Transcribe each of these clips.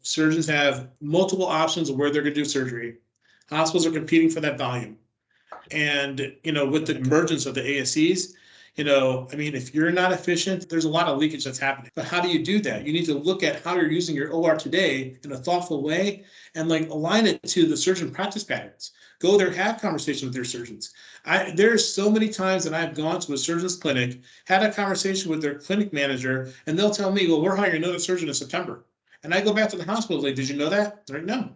Surgeons have multiple options of where they're going to do surgery. Hospitals are competing for that volume. And, with the emergence of the ASCs, I mean, if you're not efficient, there's a lot of leakage that's happening. But how do you do that? You need to look at how you're using your OR today in a thoughtful way and align it to the surgeon practice patterns. Go there, have conversations with your surgeons. There's so many times that I've gone to a surgeon's clinic, had a conversation with their clinic manager, and they'll tell me, well, we're hiring another surgeon in September. And I go back to the hospital, like, did you know that? They're like, no.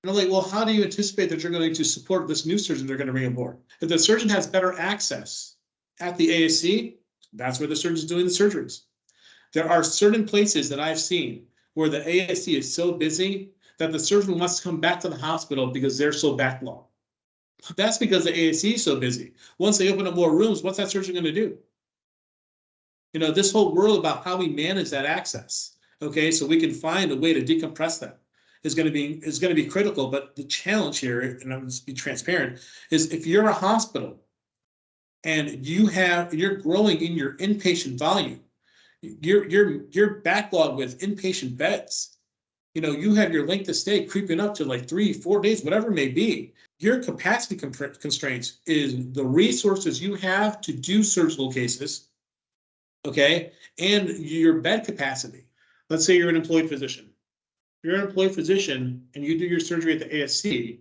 And I'm like, well, how do you anticipate that you're going to support this new surgeon they're going to bring aboard? If the surgeon has better access at the ASC, that's where the surgeon's doing the surgeries. There are certain places that I've seen where the ASC is so busy that the surgeon wants to come back to the hospital because they're so backlogged. That's because the ASC is so busy. Once they open up more rooms, what's that surgeon going to do? This whole world about how we manage that access, okay, so we can find a way to decompress that is going to be critical. But the challenge here, and I'm going to be transparent, is if you're a hospital and you're growing in your inpatient volume, you're backlogged with inpatient beds. You have your length of stay creeping up to 3-4 days, whatever it may be. Your capacity constraints is the resources you have to do surgical cases, okay, and your bed capacity. Let's say you're an employed physician. If you're an employed physician and you do your surgery at the ASC,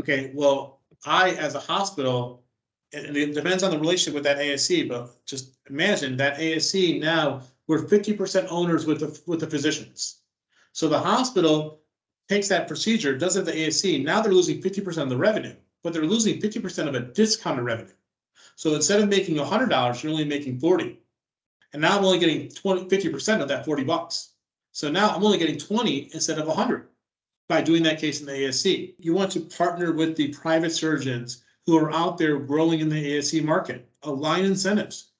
okay, well, I, as a hospital, and it depends on the relationship with that ASC, but just imagine that ASC now, we're 50% owners with the physicians. So the hospital takes that procedure, does it at the ASC. Now they're losing 50% of the revenue, but they're losing 50% of a discounted revenue. So instead of making $100, you're only making 40. And now I'm only getting 50% of that $40. So now I'm only getting 20 instead of 100 by doing that case in the ASC. You want to partner with the private surgeons who are out there growing in the ASC market. Align incentives.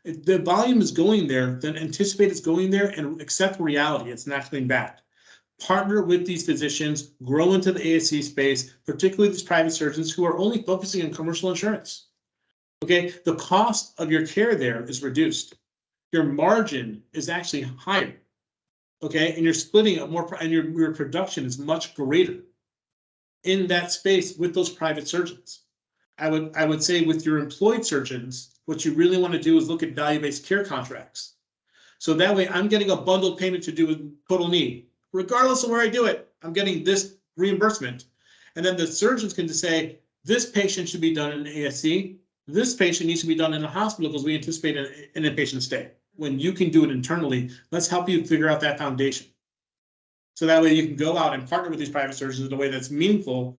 If the volume is going there, then anticipate it's going there and accept reality. It's not coming back. Partner with these physicians, grow into the ASC space, particularly these private surgeons who are only focusing on commercial insurance. Okay, the cost of your care there is reduced. Your margin is actually higher. Okay, and you're splitting up more, and your production is much greater in that space with those private surgeons. I would say with your employed surgeons, what you really want to do is look at value-based care contracts. So that way I'm getting a bundled payment to do with total knee. Regardless of where I do it, I'm getting this reimbursement. And then the surgeons can just say, this patient should be done in an ASC. This patient needs to be done in a hospital because we anticipate an inpatient stay. When you can do it internally, let's help you figure out that foundation. So that way you can go out and partner with these private surgeons in a way that's meaningful.